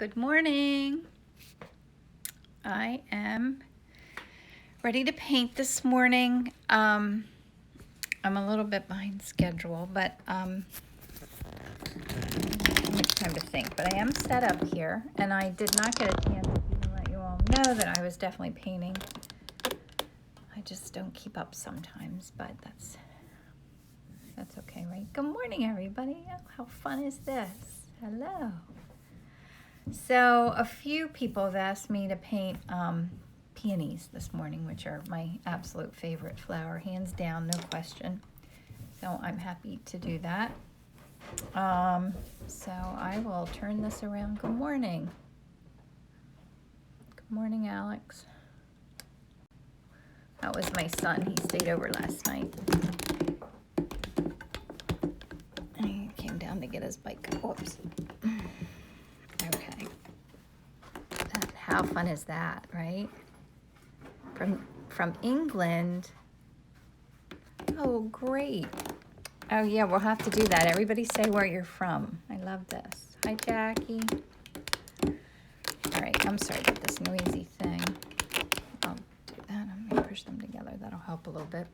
Good morning. I am ready to paint this morning. I'm a little bit behind schedule, but it's time to think. But I am set up here, and I did not get a chance to even let you all know that I was definitely painting. I just don't keep up sometimes, but that's okay, right? Good morning, everybody. Oh, how fun is this? Hello. So a few people have asked me to paint peonies this morning, which are my absolute favorite flower, hands down, no question. So I'm happy to do that. So I will turn this around. Good morning. Good morning, Alex. That was my son. He stayed over last night. And he came down to get his bike. Whoops. Okay. How fun is that, right? From England. Oh, great. Oh, yeah, we'll have to do that. Everybody say where you're from. I love this. Hi, Jackie. All right, I'm sorry about this noisy thing. I'll do that. I'm going to push them together. That'll help a little bit.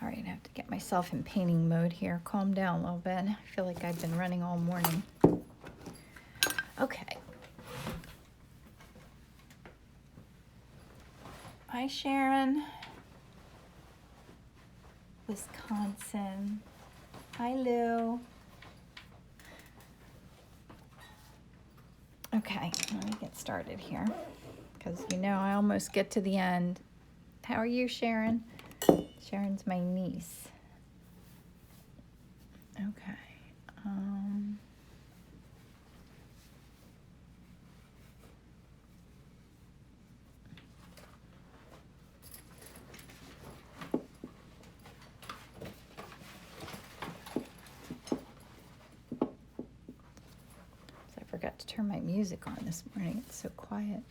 All right, I have to get myself in painting mode here. Calm down a little bit. I feel like I've been running all morning. Okay. Hi, Sharon. Wisconsin. Hi, Lou. Okay, let me get started here because I almost get to the end. How are you, Sharon? Sharon's my niece. Okay. I forgot to turn my music on this morning. It's so quiet.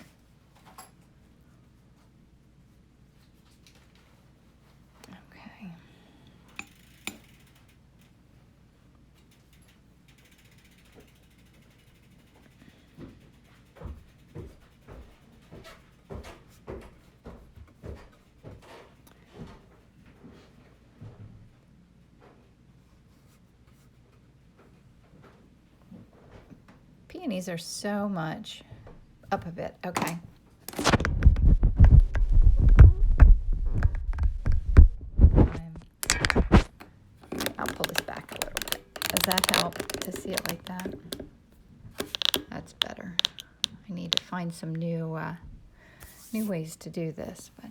Okay. Peonies are so much up a bit. Okay. I'll pull this back a little bit. Does that help to see it like that? That's better. I need to find some new ways to do this, but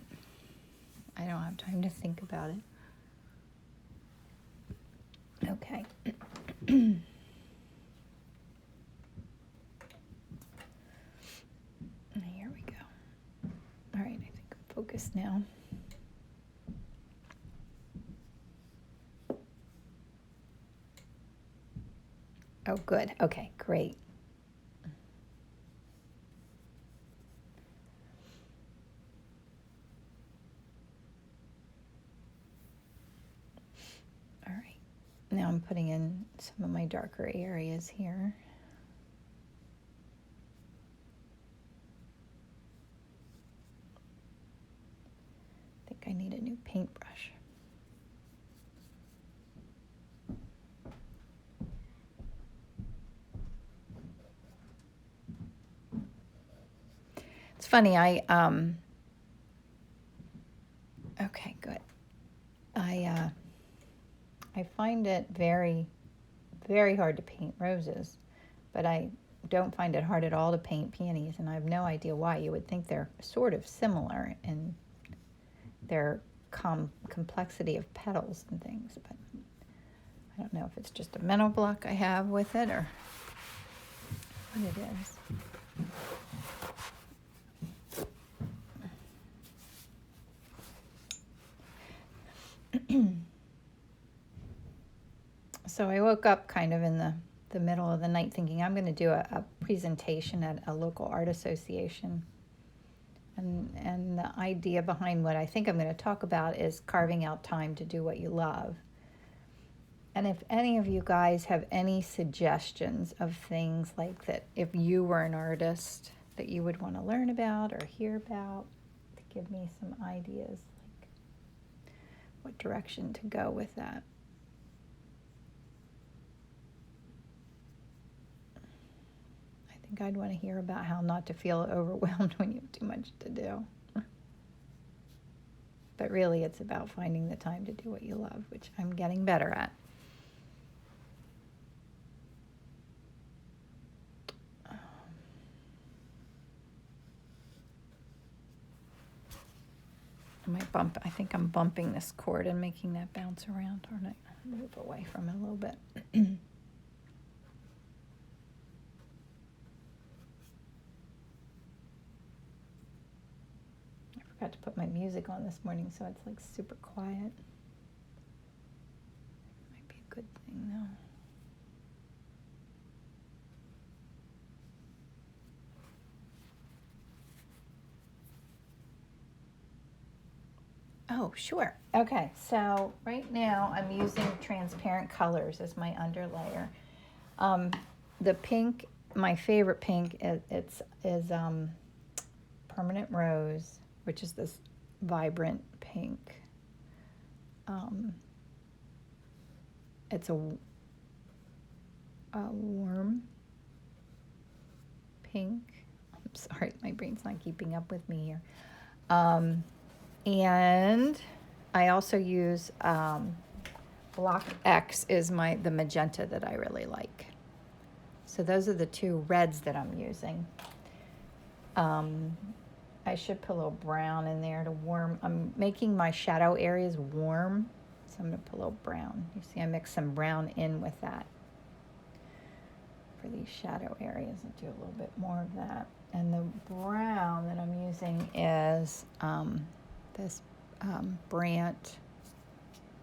I don't have time to think about it. Okay. Here we go. All right, I think I'm focused now. Oh, good. Okay, great. All right. Now I'm putting in some of my darker areas here. I think I need a new paintbrush. It's funny, okay, good. I find it very, very hard to paint roses, but I don't find it hard at all to paint peonies, and I have no idea why. You would think they're sort of similar in their complexity of petals and things, but I don't know if it's just a mental block I have with it or what it is. So I woke up kind of in the middle of the night thinking I'm going to do a presentation at a local art association. And the idea behind what I think I'm going to talk about is carving out time to do what you love. And if any of you guys have any suggestions of things like that, if you were an artist that you would want to learn about or hear about, to give me some ideas, like what direction to go with that. I think I'd want to hear about how not to feel overwhelmed when you have too much to do. But really, it's about finding the time to do what you love, which I'm getting better at. I think I'm bumping this cord and making that bounce around, aren't I? Move away from it a little bit. I forgot to put my music on this morning, so it's like super quiet. Might be a good thing though. Oh, sure. Okay, so right now I'm using transparent colors as my underlayer. The pink, my favorite pink, is Permanent Rose, which is this vibrant pink. It's a warm pink. I'm sorry, my brain's not keeping up with me here. And I also use Block X is the magenta that I really like. So those are the two reds that I'm using. I should put a little brown in there to warm. I'm making my shadow areas warm, so I'm going to put a little brown. You see I mix some brown in with that for these shadow areas. I'll do a little bit more of that. And the brown that I'm using is this Rembrandt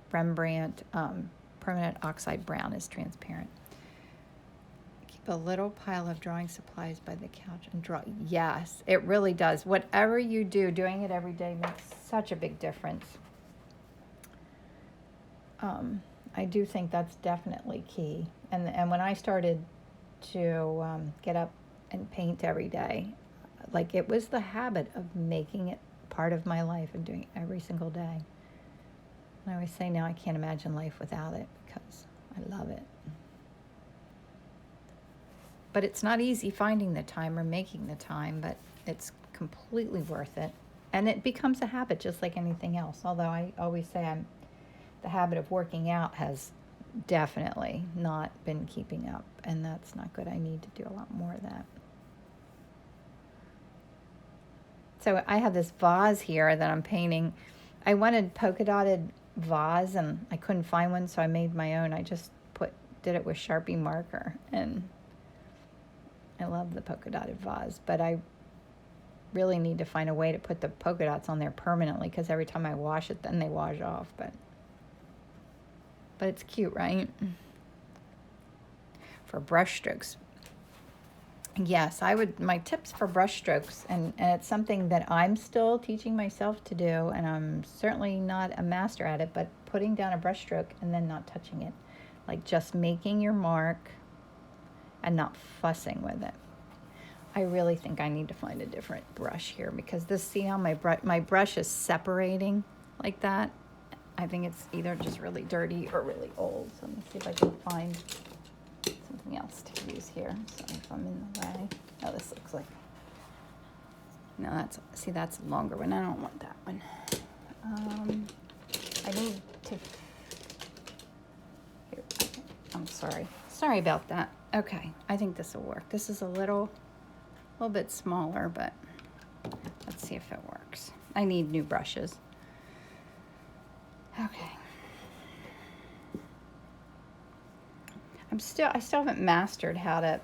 permanent oxide brown is transparent. Keep a little pile of drawing supplies by the couch and draw. Yes, it really does. Whatever you do, doing it every day makes such a big difference. I do think that's definitely key. And when I started to get up and paint every day, like it was the habit of making it part of my life and doing it every single day. And I always say now I can't imagine life without it because I love it. But it's not easy finding the time or making the time, but it's completely worth it. And it becomes a habit just like anything else. Although I always say the habit of working out has definitely not been keeping up, and that's not good. I need to do a lot more of that. So I have this vase here that I'm painting. I wanted polka dotted vase and I couldn't find one, so I made my own. I just did it with Sharpie marker, and I love the polka dotted vase, but I really need to find a way to put the polka dots on there permanently because every time I wash it, then they wash off. But it's cute, right? For brush strokes. Yes, my tips for brush strokes, and it's something that I'm still teaching myself to do, and I'm certainly not a master at it, but putting down a brush stroke and then not touching it. Like just making your mark and not fussing with it. I really think I need to find a different brush here because see how my brush is separating like that? I think it's either just really dirty or really old. So let me see if I can find something else to use here. Sorry if I'm in the way. Oh, this looks like... No, that's a longer one. I don't want that one. I need to... Here, I'm sorry. Sorry about that. Okay, I think this will work. This is a little bit smaller, but let's see if it works. I need new brushes. Okay. I still haven't mastered how to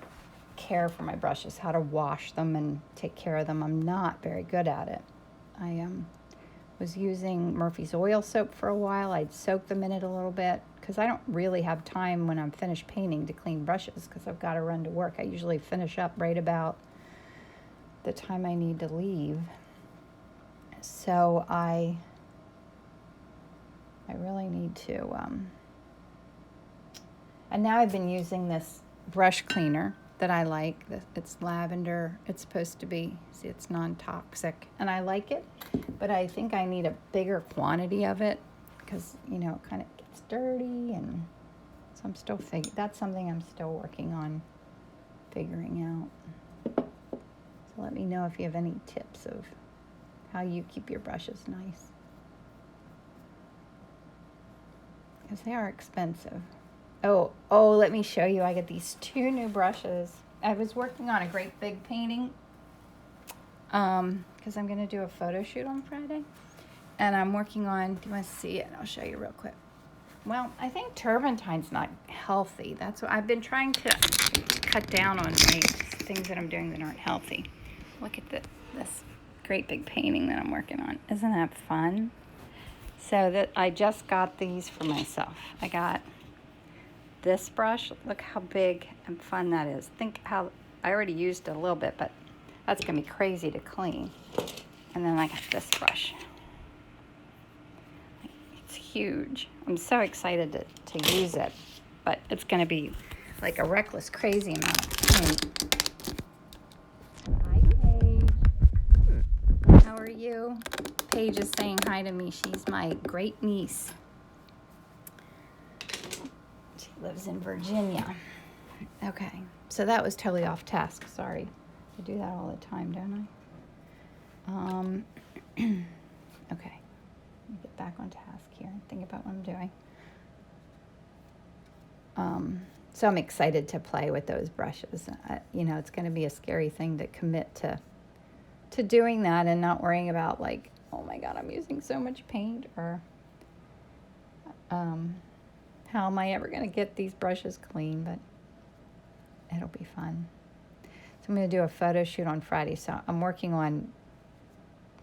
care for my brushes, how to wash them and take care of them. I'm not very good at it. I was using Murphy's oil soap for a while. I'd soak them in it a little bit because I don't really have time when I'm finished painting to clean brushes because I've got to run to work. I usually finish up right about the time I need to leave. So I really need to And now I've been using this brush cleaner that I like. It's lavender. It's supposed to be, see, it's non-toxic. And I like it, but I think I need a bigger quantity of it because, you know, it kind of gets dirty. And so I'm still that's something I'm still working on figuring out. So let me know if you have any tips of how you keep your brushes nice. Because they are expensive. Oh, let me show you. I got these 2 new brushes. I was working on a great big painting because I'm going to do a photo shoot on Friday. And I'm working on, do you want to see it? I'll show you real quick. Well, I think turpentine's not healthy. That's what I've been trying to cut down on my things that I'm doing that aren't healthy. Look at this great big painting that I'm working on. Isn't that fun? So that I just got these for myself. I got this brush. Look how big and fun that is. Think how I already used it a little bit, but that's gonna be crazy to clean. And then I got this brush. It's huge. I'm so excited to use it, but it's gonna be like a reckless, crazy amount of paint. Hi, Paige. How are you? Paige is saying hi to me. She's my great niece. She lives in Virginia. Okay, so that was totally off task. Sorry. I do that all the time, don't I? Okay. Let me get back on task here and think about what I'm doing. So I'm excited to play with those brushes. You know, it's going to be a scary thing to commit to doing that and not worrying about like, oh my God, I'm using so much paint, or how am I ever going to get these brushes clean, but it'll be fun. So I'm going to do a photo shoot on Friday. So I'm working on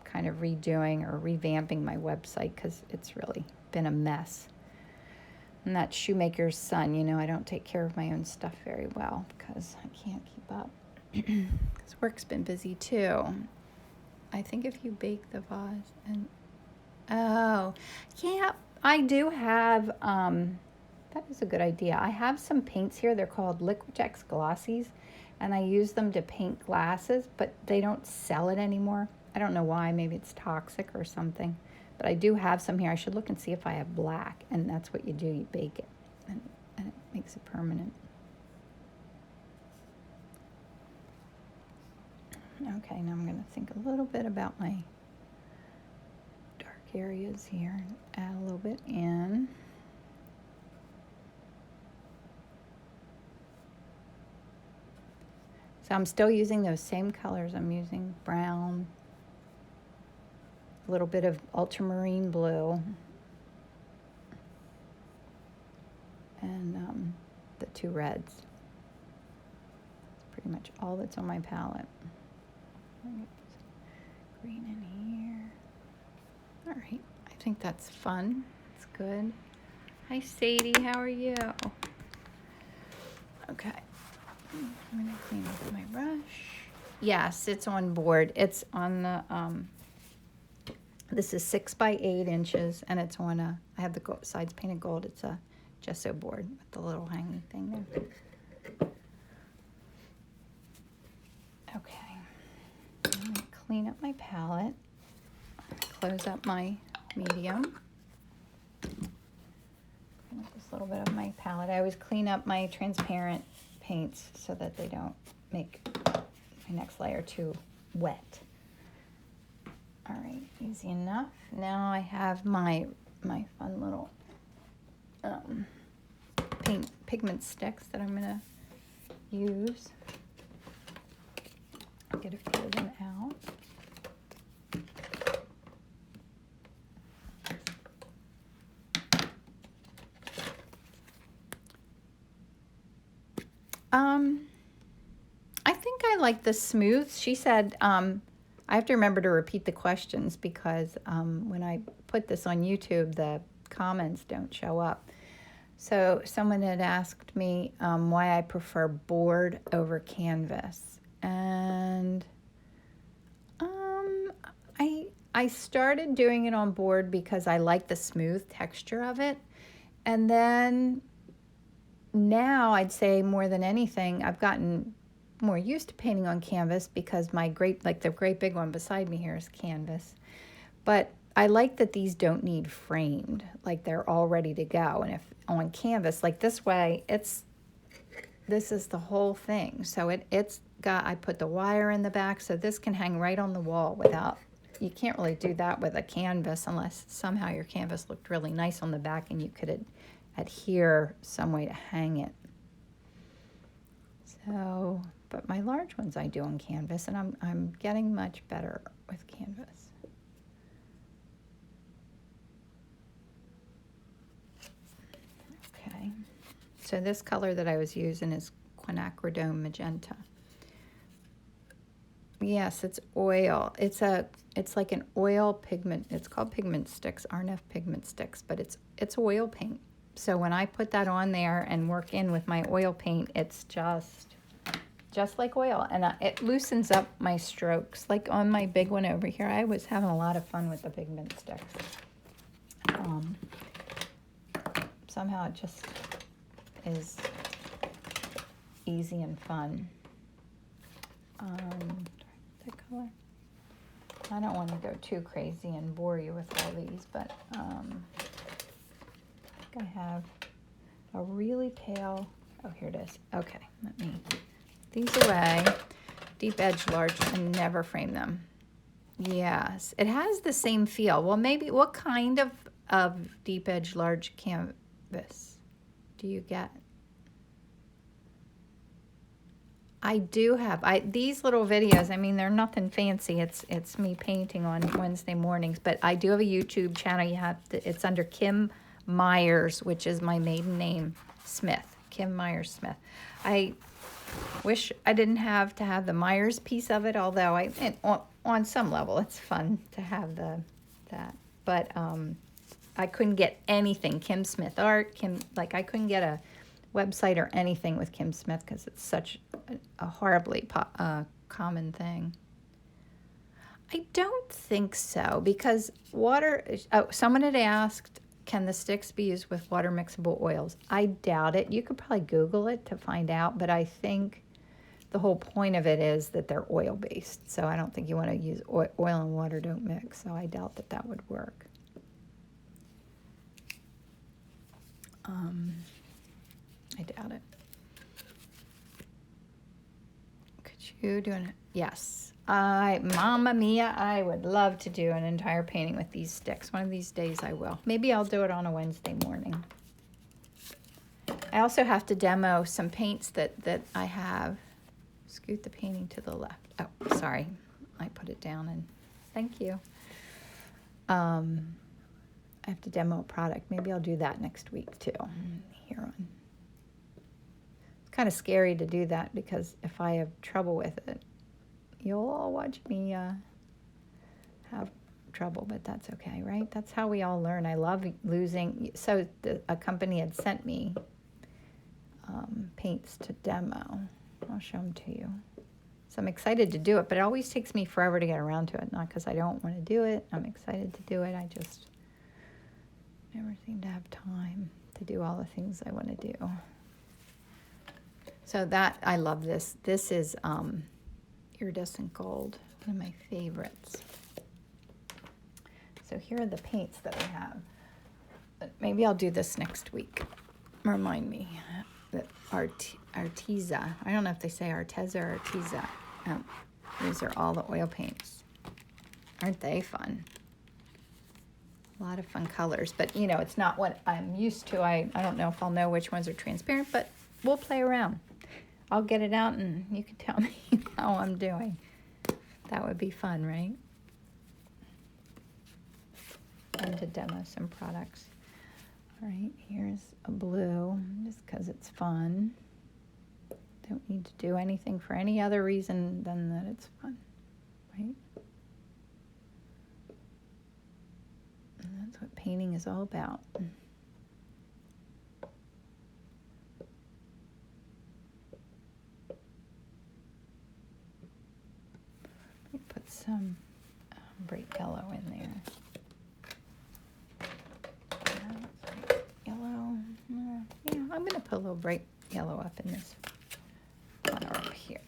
kind of redoing or revamping my website because it's really been a mess. I'm that shoemaker's son, you know, I don't take care of my own stuff very well because I can't keep up. Because work's been busy too. I think if you bake the vase and, oh, yeah, I do have, that is a good idea. I have some paints here. They're called Liquitex Glossies, and I use them to paint glasses, but they don't sell it anymore. I don't know why. Maybe it's toxic or something. But I do have some here. I should look and see if I have black, and that's what you do. You bake it, and it makes it permanent. Okay, now I'm going to think a little bit about my dark areas here and add a little bit in. So I'm still using those same colors. I'm using brown, a little bit of ultramarine blue, and the 2 reds. That's pretty much all that's on my palette. Green in here. All right, I think that's fun. It's good. Hi, Sadie, how are you? Okay, I'm gonna clean up my brush. Yes, it's on board. It's on the, this is 6 by 8 inches, and it's on a, I have the sides painted gold. It's a gesso board with the little hanging thing there. Okay, I'm gonna clean up my palette, close up my medium. Clean up this little bit of my palette. I always clean up my transparent paints so that they don't make my next layer too wet. All right, easy enough. Now I have my fun little pigment sticks that I'm gonna use. Get a few of them out. I think I like the smooth. She said, I have to remember to repeat the questions because when I put this on YouTube, the comments don't show up. So someone had asked me why I prefer board over canvas. And I started doing it on board because I like the smooth texture of it. And then now I'd say more than anything, I've gotten more used to painting on canvas because my the great big one beside me here is canvas. But I like that these don't need framed, like they're all ready to go. And if on canvas, like this way, this is the whole thing. So it's got, I put the wire in the back, so this can hang right on the wall without, you can't really do that with a canvas unless somehow your canvas looked really nice on the back and you could adhere some way to hang it. So, but my large ones I do on canvas, and I'm getting much better with canvas. Okay, so this color that I was using is quinacridone magenta. Yes, it's oil. It's like an oil pigment. It's called pigment sticks, RNF pigment sticks, but it's oil paint. So when I put that on there and work in with my oil paint, it's just like oil, and it loosens up my strokes. Like on my big one over here, I was having a lot of fun with the pigment sticks. Somehow it just is easy and fun. The color. I don't want to go too crazy and bore you with all these, but I think I have a really pale, oh, here it is. Okay, let me these away. Deep edge large, and never frame them. Yes, it has the same feel. Well, maybe, what kind of deep edge large canvas do you get? I do have, these little videos, I mean, they're nothing fancy. It's me painting on Wednesday mornings, but I do have a YouTube channel. You have to, it's under Kim Myers, which is my maiden name, Smith. Kim Myers Smith. I wish I didn't have to have the Myers piece of it, although on some level it's fun to have that. But I couldn't get anything. Kim Smith art, I couldn't get a website or anything with Kim Smith because it's such a horribly common thing. I don't think so, because someone had asked, can the sticks be used with water mixable oils? I doubt it. You could probably Google it to find out, but I think the whole point of it is that they're oil-based, so I don't think you want to use oil and water don't mix, so I doubt that would work. I doubt it. Could you do it? Yes. Mamma mia, I would love to do an entire painting with these sticks. One of these days I will. Maybe I'll do it on a Wednesday morning. I also have to demo some paints that I have. Scoot the painting to the left. Oh, sorry. I put it down, and thank you. I have to demo a product. Maybe I'll do that next week too. Here on. It's kind of scary to do that because if I have trouble with it, you'll all watch me have trouble, but that's okay, right? That's how we all learn. I love losing. So a company had sent me paints to demo. I'll show them to you. So I'm excited to do it, but it always takes me forever to get around to it. Not because I don't want to do it. I'm excited to do it. I just never seem to have time to do all the things I want to do. So that, I love this. This is iridescent gold, one of my favorites. So here are the paints that I have. But maybe I'll do this next week. Remind me. That Arteza. I don't know if they say Arteza or Arteza. These are all the oil paints. Aren't they fun? A lot of fun colors, but you know, it's not what I'm used to. I don't know if I'll know which ones are transparent, but we'll play around. I'll get it out and you can tell me how I'm doing. That would be fun, right? Fun to demo some products. All right, here's a blue, just because it's fun. Don't need to do anything for any other reason than that it's fun, right? And that's what painting is all about. Let me put some bright yellow in there. Yellow. Yeah, I'm going to put a little bright yellow up in this corner up here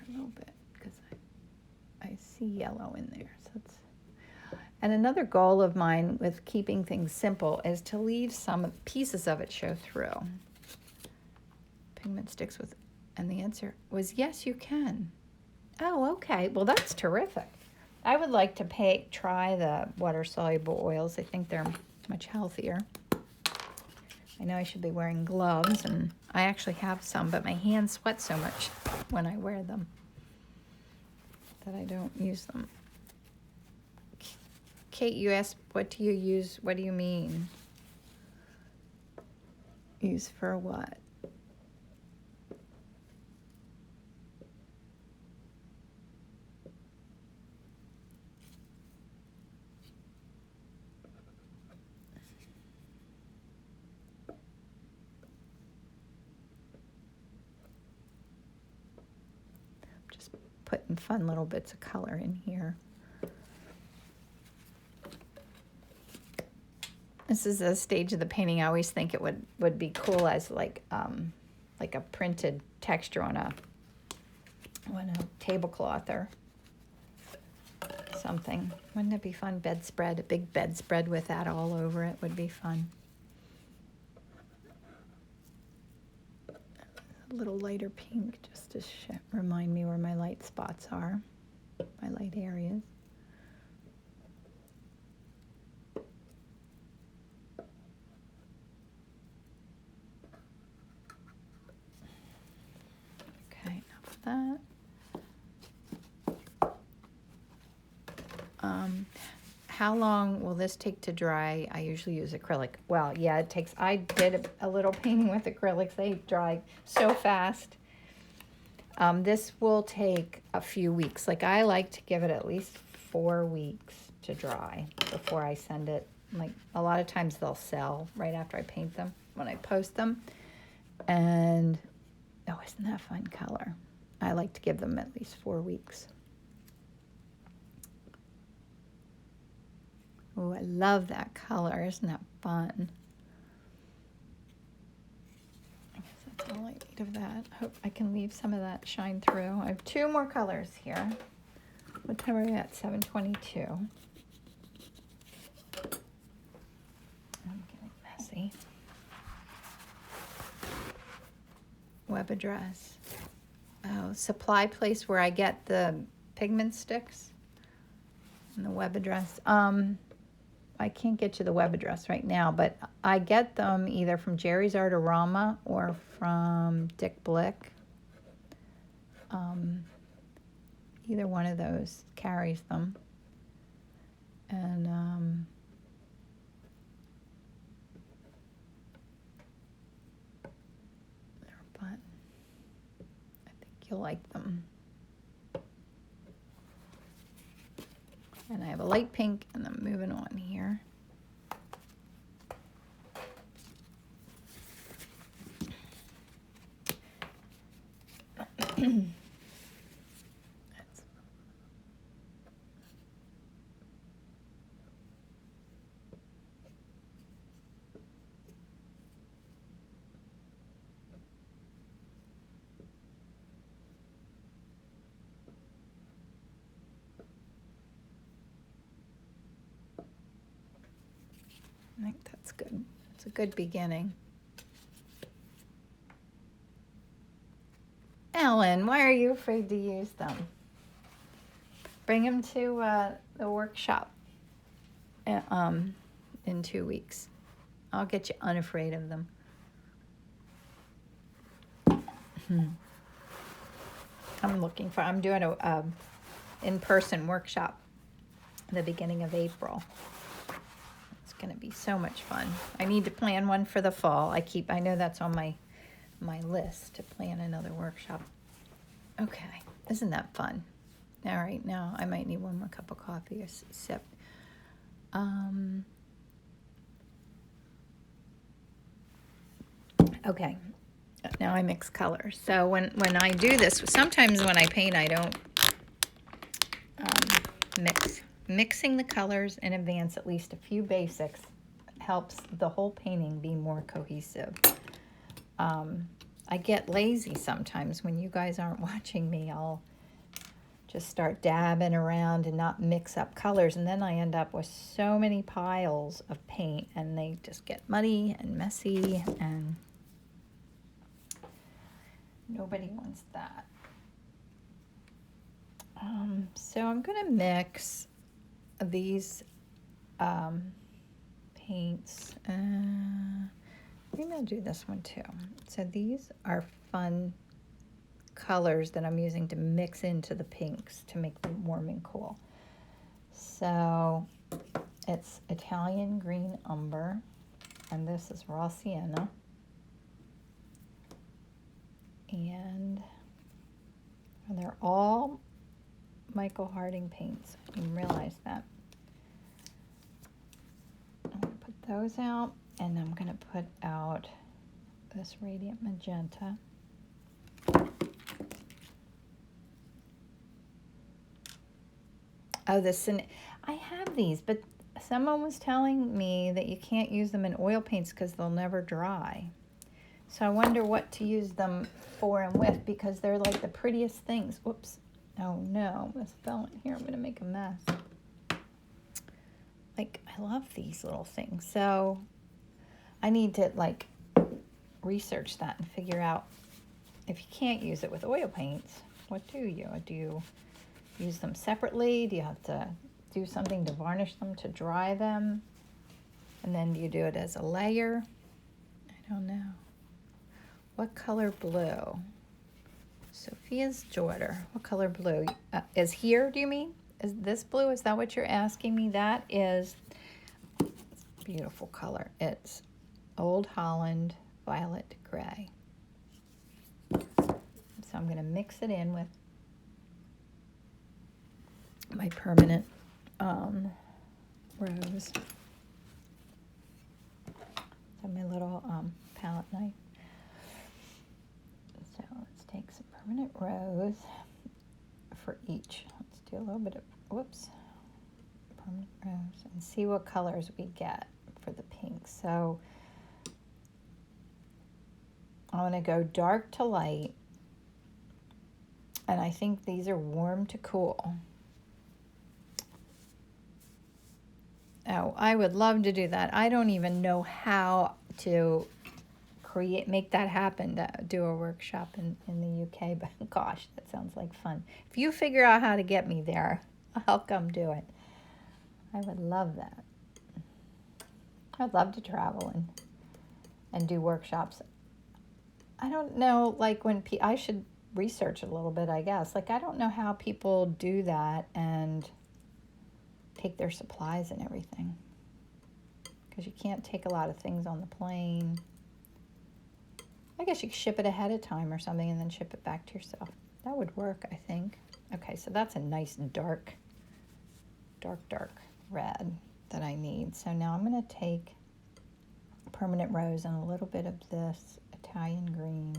a little bit, because I see yellow in there. So it's, and another goal of mine with keeping things simple is to leave some pieces of it show through. Pigment sticks with, and the answer was yes, you can. Oh, okay. Well, that's terrific. I would like to try the water-soluble oils. I think they're much healthier. I know I should be wearing gloves, and I actually have some, but my hands sweat so much when I wear them that I don't use them. Kate, you asked, what do you use? What do you mean? Use for what? Just putting fun little bits of color in here. This is a stage of the painting I always think it would be cool as like a printed texture on a tablecloth or something. Wouldn't it be fun? Bedspread, a big bedspread with that all over it would be fun. A little lighter pink just to remind me where my light spots are, my light areas. Okay, enough of that. How long will this take to dry? I usually use acrylic. Well, yeah, it takes, I did a little painting with acrylics. They dry so fast. This will take a few weeks. Like, I like to give it at least 4 weeks to dry before I send it. Like, a lot of times they'll sell right after I paint them when I post them. And, oh, isn't that a fun color? I like to give them at least 4 weeks. Oh, I love that color. Isn't that fun? I guess that's all I need of that. Hope I can leave some of that shine through. I have 2 more colors here. What time are we at? 7:22. I'm getting messy. Web address. Oh, supply place where I get the pigment sticks. And the web address. I can't get you the web address right now, but I get them either from Jerry's Artorama or from Dick Blick. Either one of those carries them. And they're fun. I think you'll like them. And I have a light pink, and I'm moving on here. I think that's good. It's a good beginning. Ellen, why are you afraid to use them? Bring them to the workshop in 2 weeks. I'll get you unafraid of them. I'm doing a in-person workshop at the beginning of April. Going to be so much fun. I need to plan one for the fall. I know that's on my list to plan another workshop. Okay, isn't that fun? All right, now I might need one more cup of coffee or sip. Okay, now I mix colors. So when I do this, sometimes when I paint, I don't mix. Mixing the colors in advance, at least a few basics, helps the whole painting be more cohesive. I get lazy sometimes when you guys aren't watching me. I'll just start dabbing around and not mix up colors, and then I end up with so many piles of paint, and they just get muddy and messy, and nobody wants that. So I'm gonna mix these paints. Maybe I'll do this one too. So these are fun colors that I'm using to mix into the pinks to make them warm and cool. So it's Italian green umber, and this is raw sienna. And they're all Michael Harding paints. I didn't realize that. I'm going to put those out, and I'm going to put out this radiant magenta. Oh, I have these, but someone was telling me that you can't use them in oil paints because they'll never dry. So I wonder what to use them for and with, because they're like the prettiest things. Whoops. Oh no, this fell in here. I'm going to make a mess. Like, I love these little things. So I need to like research that and figure out if you can't use it with oil paints, what do you? Do you use them separately? Do you have to do something to varnish them to dry them? And then do you do it as a layer? I don't know. What color blue? Sophia's daughter. What color blue? Is here, do you mean? Is this blue? Is that what you're asking me? That is beautiful color. It's Old Holland Violet Gray. So I'm going to mix it in with my permanent rose. So my little palette knife. So let's take some permanent rose for each. Let's do a little bit of, whoops, permanent rose, and see what colors we get for the pink. So I want to go dark to light, and I think these are warm to cool. Oh, I would love to do that. I don't even know how to make that happen, to do a workshop in the UK, but gosh, that sounds like fun. If you figure out how to get me there, I'll come do it. I would love that. I'd love to travel and do workshops. I don't know, like when I should research a little bit, I guess. Like, I don't know how people do that and take their supplies and everything, because you can't take a lot of things on the plane. I guess you could ship it ahead of time or something and then ship it back to yourself. That would work, I think. Okay, so that's a nice dark red that I need. So now I'm going to take permanent rose and a little bit of this Italian green.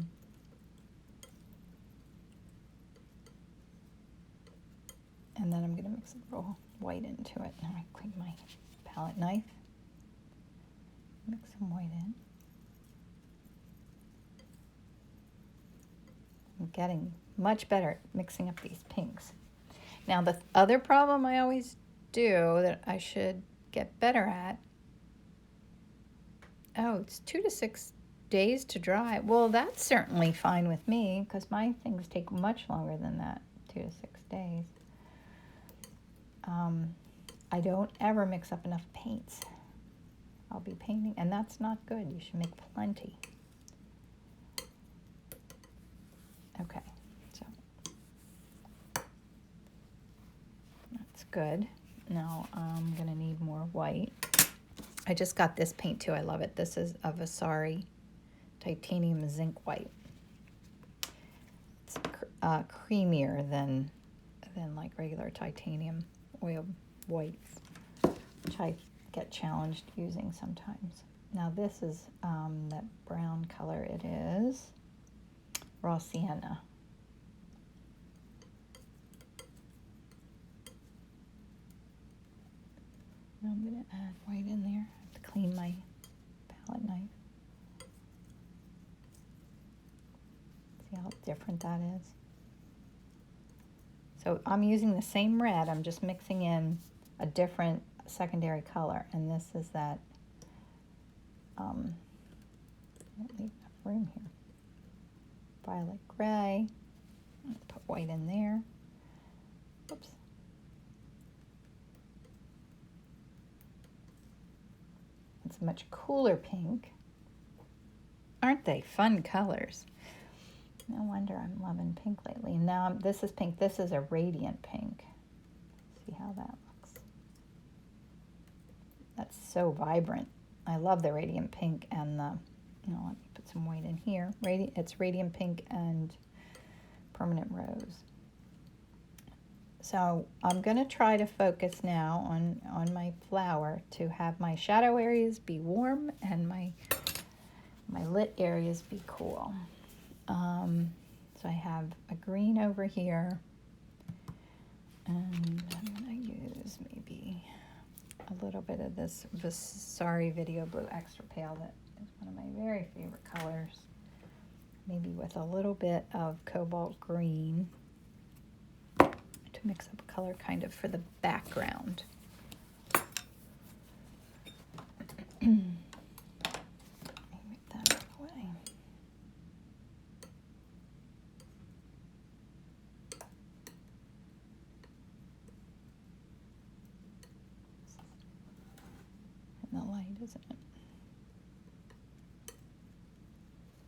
And then I'm going to mix a little white into it. Now I clean my palette knife. Mix some white in. I'm getting much better at mixing up these pinks. Now the other problem I always do that I should get better at, oh, it's 2 to 6 days to dry. Well, that's certainly fine with me, because my things take much longer than that, 2 to 6 days. I don't ever mix up enough paints. I'll be painting, and that's not good. You should make plenty. Okay, so that's good. Now I'm gonna need more white. I just got this paint too. I love it. This is a Vasari Titanium Zinc White. It's creamier than like regular titanium oil whites, which I get challenged using sometimes. Now this is that brown color. It is raw sienna. Now I'm going to add white in there. I have to clean my palette knife. how different that is? So I'm using the same red, I'm just mixing in a different secondary color, and this is that, I don't leave enough room here. Violet gray, put white in there. Oops. It's a much cooler pink. Aren't they fun colors? No wonder I'm loving pink lately. And now this is pink. This is a radiant pink. See how that looks. That's so vibrant. I love the radiant pink and the, let me put some white in here. It's radiant pink and permanent rose. So I'm going to try to focus now on my flower to have my shadow areas be warm and my lit areas be cool. So I have a green over here, and I'm going to use maybe a little bit of this Sorry Video Blue Extra Pale. That is one of my very favorite colors. Maybe with a little bit of cobalt green to mix up color kind of for the background. The light, isn't it?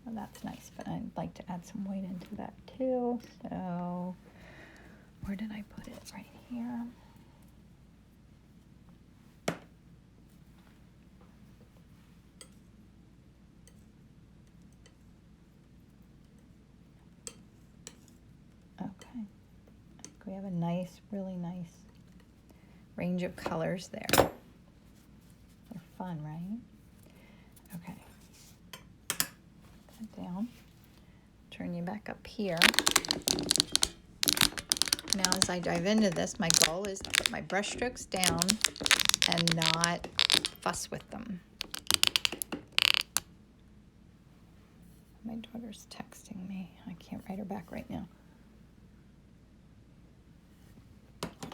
Well, that's nice, but I'd like to add some white into that too. So where did I put it? Right here. Okay. I think we have a nice, really nice range of colors there. They're fun, right? Okay. Put that down. Turn you back up here. Now as I dive into this, my goal is to put my brush strokes down and not fuss with them. My daughter's texting me. I can't write her back right now.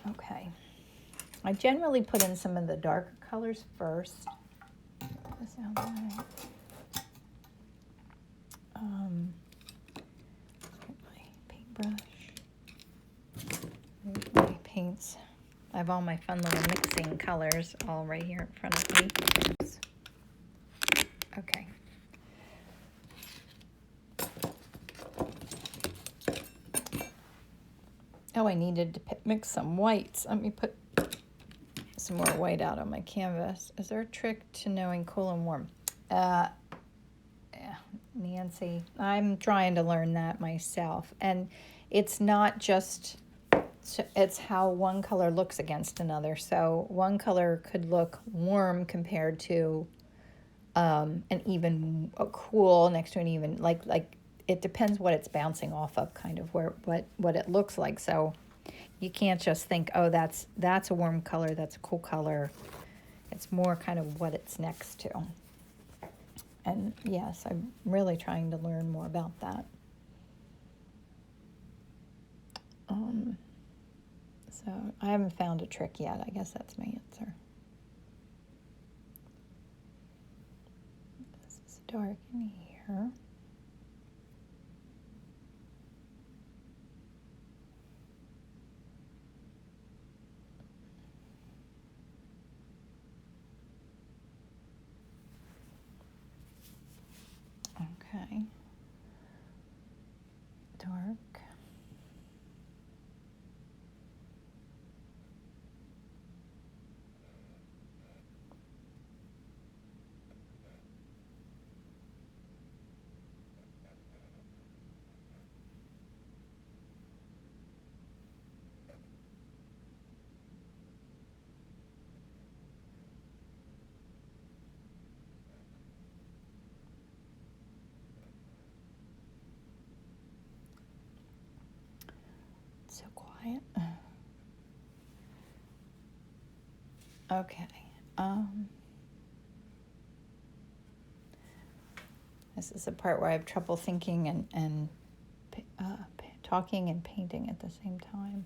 Okay. I generally put in some of the darker colors first. This out there. Get my paintbrush. Here's my paints. I have all my fun little mixing colors all right here in front of me. Oops. Okay. Oh, I needed to mix some whites. Let me put some more white out on my canvas. Is there a trick to knowing cool and warm? Yeah, Nancy, I'm trying to learn that myself. And it's not just, it's how one color looks against another. So one color could look warm compared to an even a cool next to an even, like it depends what it's bouncing off of, kind of what it looks like. So you can't just think, oh, that's a warm color, that's a cool color. It's more kind of what it's next to. And yes, I'm really trying to learn more about that. So I haven't found a trick yet. I guess that's my answer. This is dark in here. Okay. Dark. So quiet. Okay. This is the part where I have trouble thinking and talking and painting at the same time.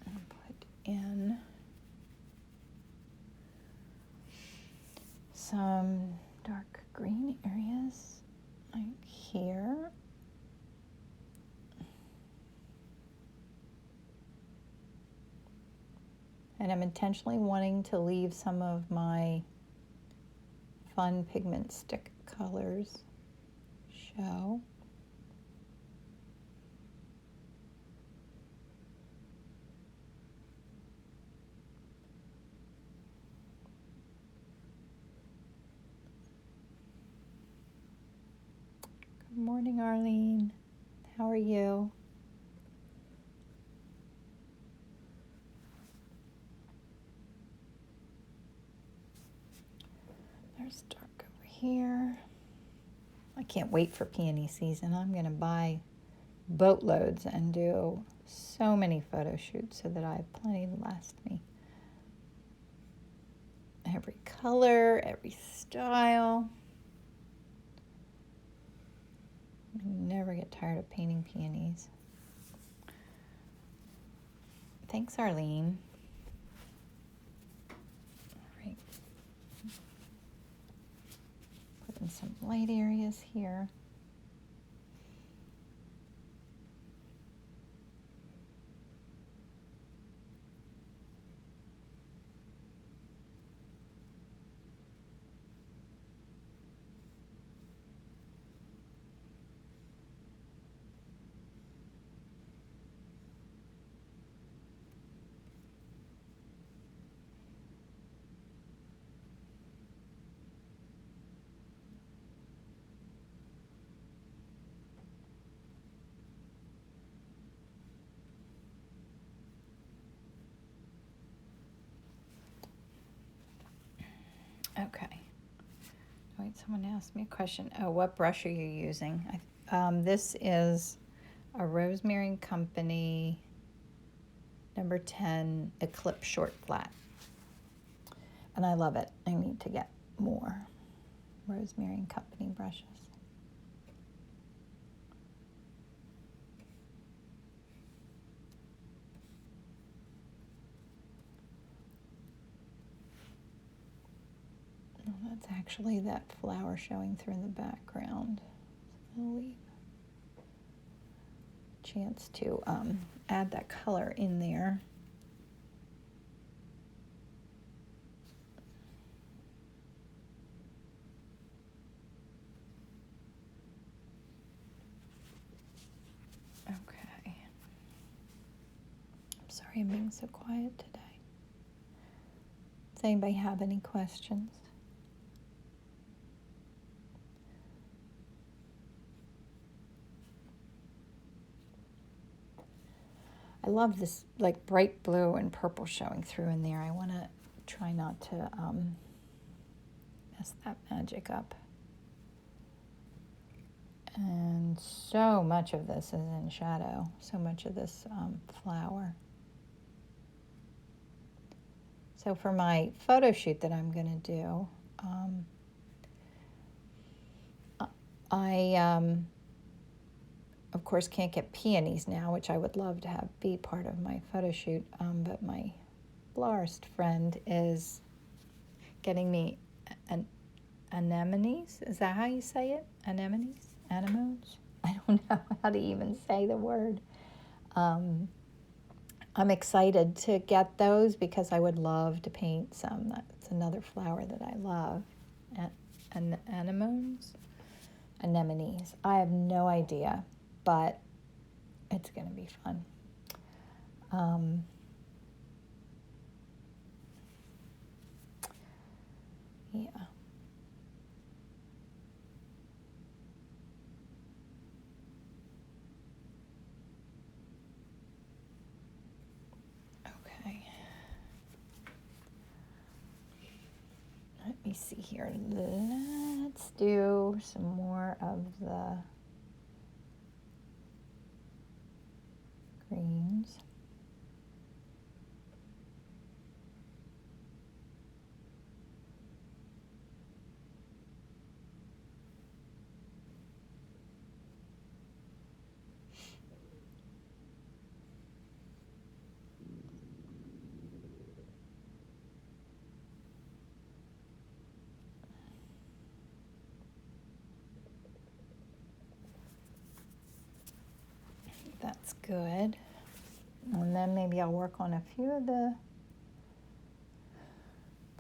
And put in some dark green areas like here. And I'm intentionally wanting to leave some of my fun pigment stick colors show. Good morning, Arlene. How are you? There's dark over here. I can't wait for peony season. I'm going to buy boatloads and do so many photo shoots so that I have plenty to last me. Every color, every style. I never get tired of painting peonies. Thanks, Arlene. All right. Put in some light areas here. Okay. Wait, someone asked me a question. Oh, what brush are you using? This is a Rosemary Company number 10 Eclipse Short Flat. And I love it. I need to get more Rosemary Company brushes. Oh, that's actually that flower showing through in the background. So I'll leave a chance to add that color in there. Okay. I'm sorry I'm being so quiet today. Does anybody have any questions? I love this like bright blue and purple showing through in there. I want to try not to mess that magic up. And so much of this is in shadow, so much of this flower. So for my photo shoot that I'm going to do, I of course can't get peonies now, which I would love to have be part of my photo shoot, but my florist friend is getting me anemones. Is that how you say it? Anemones? Anemones? I don't know how to even say the word. I'm excited to get those because I would love to paint some. That's another flower that I love. Anemones? Anemones. I have no idea, but it's going to be fun. Yeah. Okay. Let me see here. Let's do some more of the greens. good. And then maybe I'll work on a few of the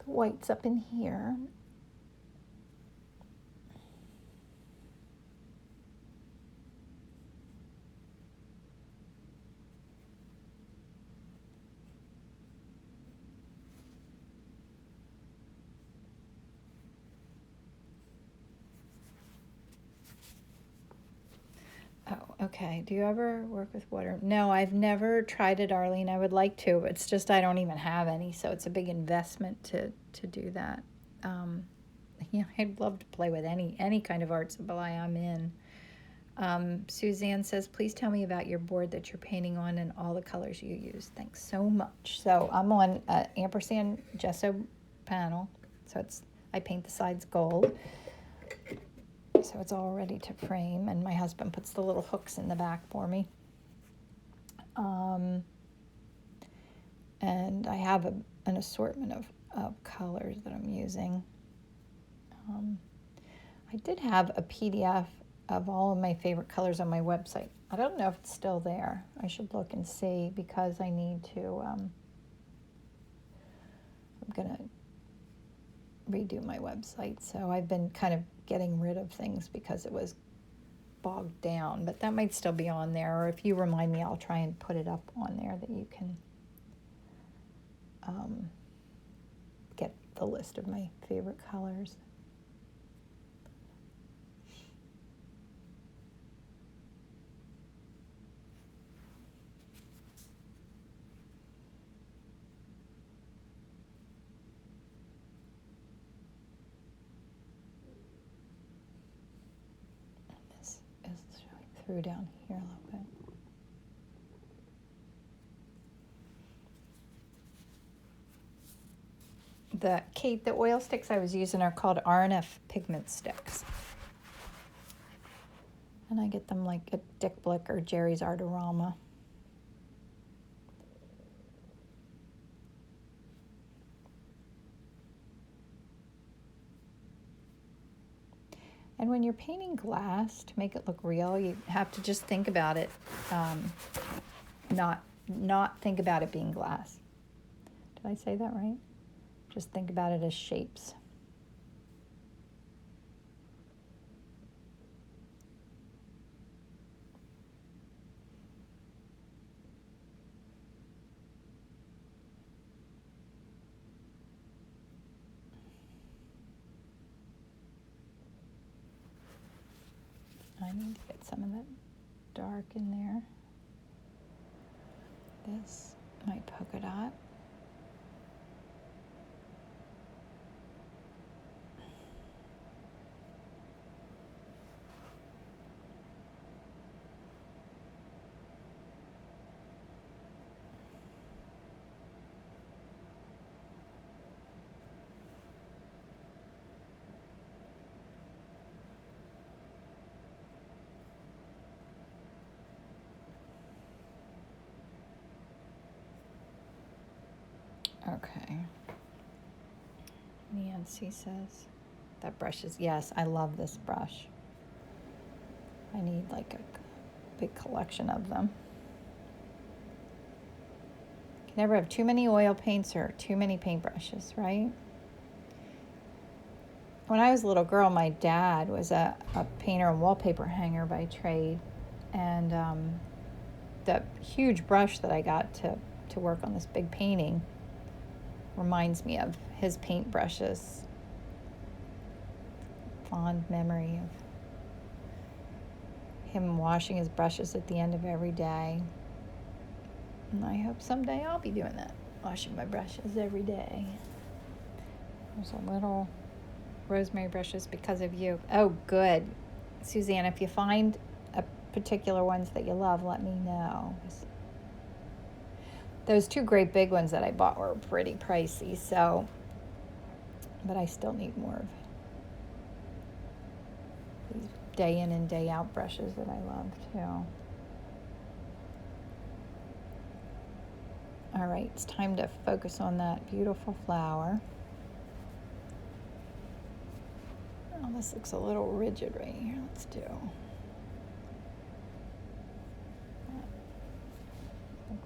whites up in here. Oh, okay. Do you ever work with water? No, I've never tried it, Arlene. I would like to. It's just I don't even have any, so it's a big investment to do that. I'd love to play with any kind of art supply I'm in. Suzanne says, please tell me about your board that you're painting on and all the colors you use. Thanks so much. So I'm on ampersand gesso panel. So I paint the sides gold. So it's all ready to frame, and my husband puts the little hooks in the back for me. And I have an assortment of colors that I'm using. I did have a PDF of all of my favorite colors on my website. I don't know if it's still there. I should look and see, because I need to, I'm going to redo my website. So I've been kind of getting rid of things because it was bogged down, but that might still be on there. Or if you remind me, I'll try and put it up on there that you can get the list of my favorite colors. This is showing through down here a little bit. The oil sticks I was using are called R&F pigment sticks. And I get them like at Dick Blick or Jerry's Artorama. And when you're painting glass, to make it look real, you have to just think about it, not think about it being glass. Did I say that right? Just think about it as shapes. I need to get some of that dark in there. This, my polka dot. Okay. Nancy says that brush is, yes, I love this brush. I need like a big collection of them. You can never have too many oil paints or too many paintbrushes, right? When I was a little girl, my dad was a painter and wallpaper hanger by trade. And the huge brush that I got to work on this big painting reminds me of his paintbrushes. Fond memory of him washing his brushes at the end of every day. And I hope someday I'll be doing that, washing my brushes every day. There's a little rosemary brushes because of you. Oh, good. Suzanne, if you find particular ones that you love, let me know. Those two great big ones that I bought were pretty pricey, so, but I still need more of these day in and day out brushes that I love too. All right, it's time to focus on that beautiful flower. Oh, this looks a little rigid right here. Let's do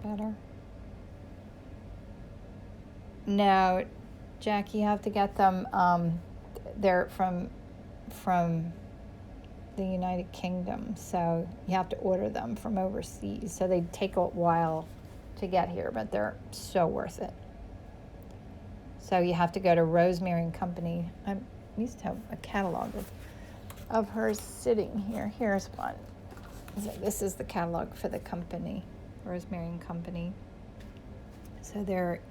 better? No, Jack, you have to get them. They're from the United Kingdom, so you have to order them from overseas. So they take a while to get here, but they're so worth it. So you have to go to Rosemary and Company. I used to have a catalog of hers sitting here. Here's one. So this is the catalog for the company, Rosemary and Company. So they're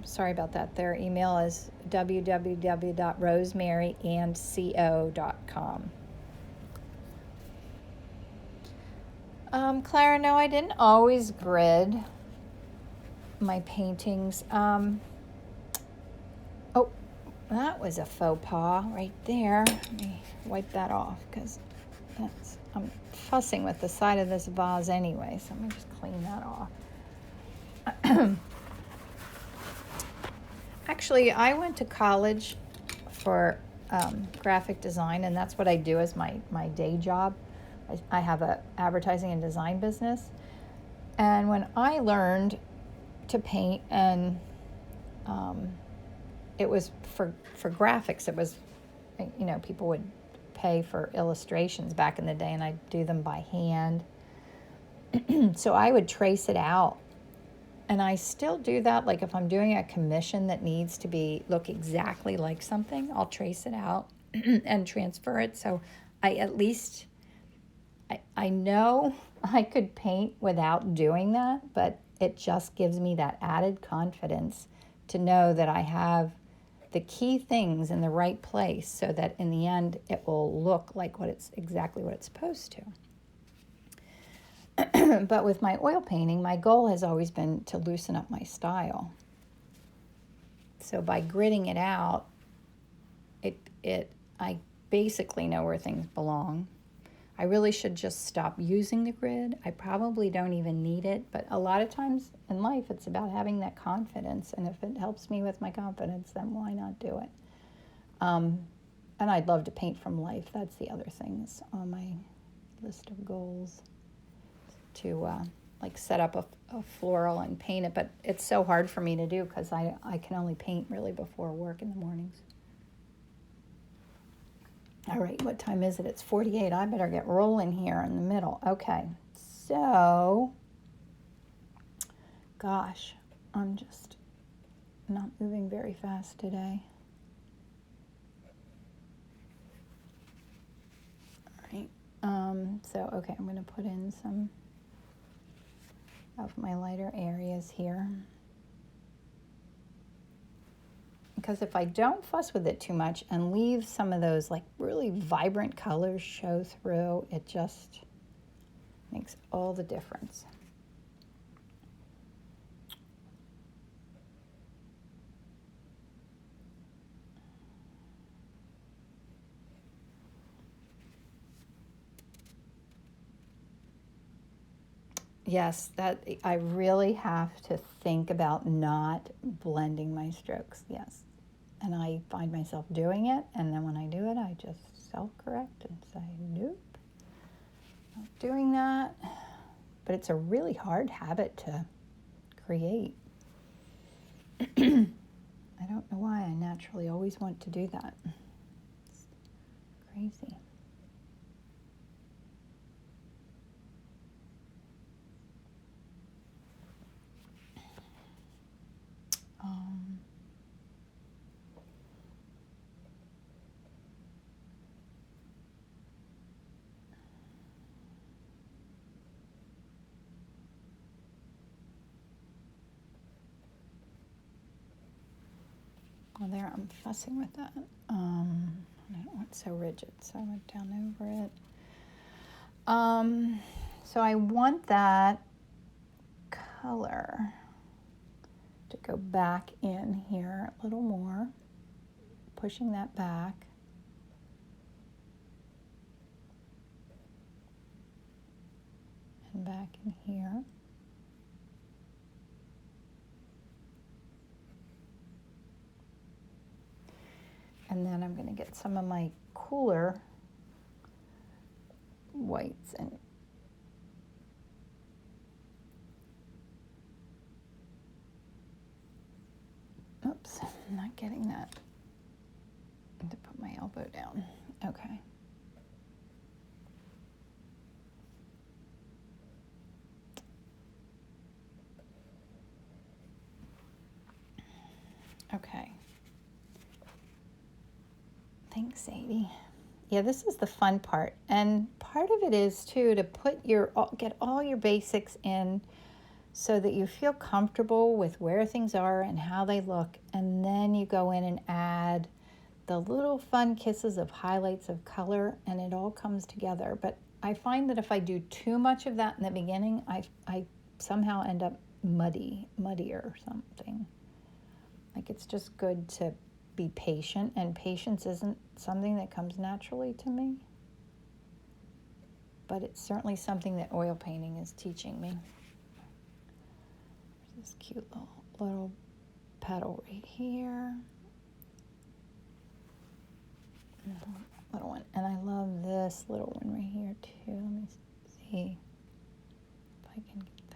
sorry about that. Their email is www.rosemaryandco.com. Clara, no, I didn't always grid my paintings. Oh, that was a faux pas right there. Let me wipe that off because I'm fussing with the side of this vase anyway, so let me just clean that off. Actually, I went to college for graphic design, and that's what I do as my day job. I have a advertising and design business. And when I learned to paint, and it was for graphics, it was, people would pay for illustrations back in the day, and I'd do them by hand. So I would trace it out. And I still do that. Like if I'm doing a commission that needs to look exactly like something, I'll trace it out and transfer it. So I know I could paint without doing that, but it just gives me that added confidence to know that I have the key things in the right place so that in the end it will look like exactly what it's supposed to. But with my oil painting, my goal has always been to loosen up my style. So by gridding it out, I basically know where things belong. I really should just stop using the grid. I probably don't even need it, but a lot of times in life it's about having that confidence, and if it helps me with my confidence, then why not do it? And I'd love to paint from life. That's the other thing that's on my list of goals. To set up a floral and paint it, but it's so hard for me to do because I can only paint really before work in the mornings. All right, what time is it? It's 48. I better get rolling here in the middle. Okay, so, gosh, I'm just not moving very fast today. All right, okay, I'm going to put in some of my lighter areas here. Because if I don't fuss with it too much and leave some of those really vibrant colors show through, it just makes all the difference. Yes, that I really have to think about not blending my strokes. Yes. And I find myself doing it, and then when I do it, I just self-correct and say, nope, not doing that. But it's a really hard habit to create. I don't know why I naturally always want to do that. It's crazy. Well, there, I'm fussing with that. I don't want it so rigid, so I went down over it. So I want that color to go back in here a little more, pushing that back. And back in here. And then I'm going to get some of my cooler whites and Whoops, I'm not getting that. I have to put my elbow down. Okay. Okay. Thanks, Sadie. Yeah, this is the fun part. And part of it is, too, to get all your basics in so that you feel comfortable with where things are and how they look. And then you go in and add the little fun kisses of highlights of color, and it all comes together. But I find that if I do too much of that in the beginning, I somehow end up muddier or something. Like, it's just good to be patient, and patience isn't something that comes naturally to me, but it's certainly something that oil painting is teaching me. There's this cute little petal right here. Little one. And I love this little one right here too. Let me see if I can get that.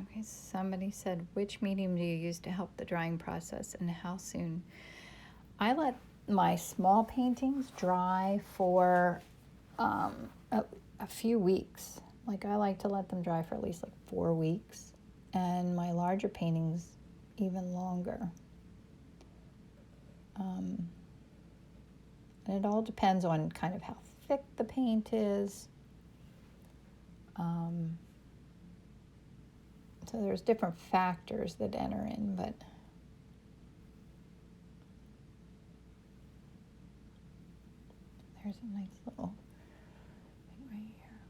Okay, somebody said, which medium do you use to help the drying process and how soon? I let my small paintings dry for a few weeks. Like, I like to let them dry for at least like 4 weeks, and my larger paintings even longer. And it all depends on kind of how thick the paint is. So there's different factors that enter in, but there's a nice little thing right here.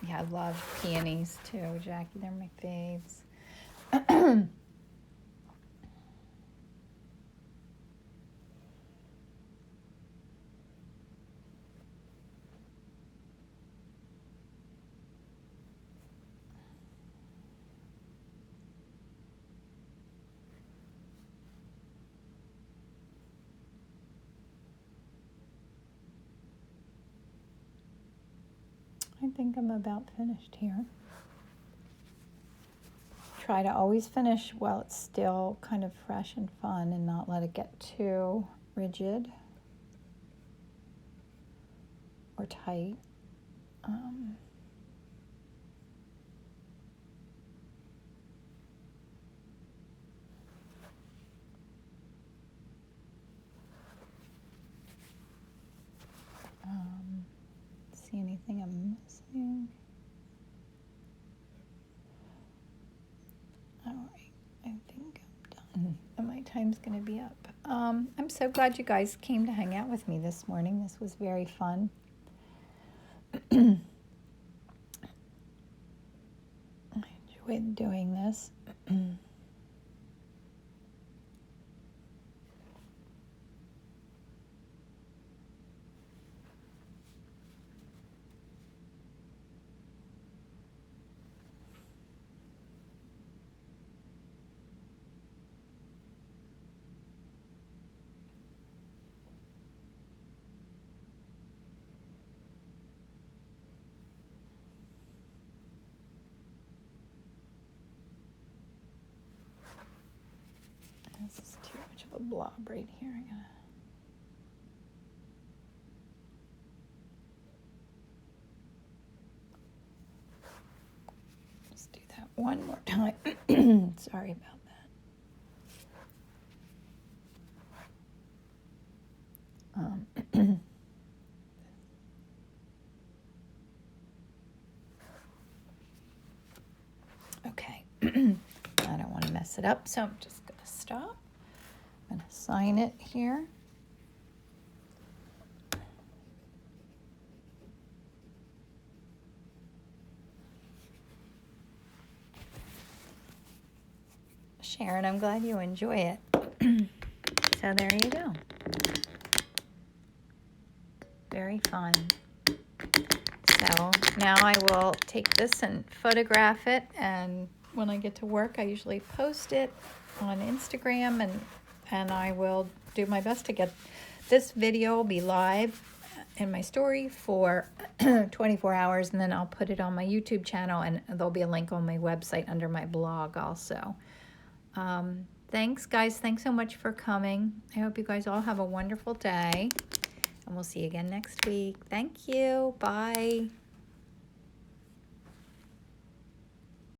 Yeah, I love peonies too, Jackie. They're my faves. I think I'm about finished here. Try to always finish while it's still kind of fresh and fun and not let it get too rigid or tight. See anything I'm missing? All right, I think I'm done. And my time's going to be up. I'm so glad you guys came to hang out with me this morning. This was very fun. I enjoyed doing this. This is too much of a blob right here. I'm gonna just do that one more time. Sorry about that. Okay. I don't want to mess it up, so I'm just going to stop. I'm going to sign it here. Sharon. I'm glad you enjoy it. So there you go. Very fun. So now I will take this and photograph it, and when I get to work I usually post it on Instagram, and I will do my best to get this video will be live in my story for 24 hours, and then I'll put it on my YouTube channel, and there'll be a link on my website under my blog also. Thanks guys, thanks so much for coming. I hope you guys all have a wonderful day, and we'll see you again next week. Thank you. Bye.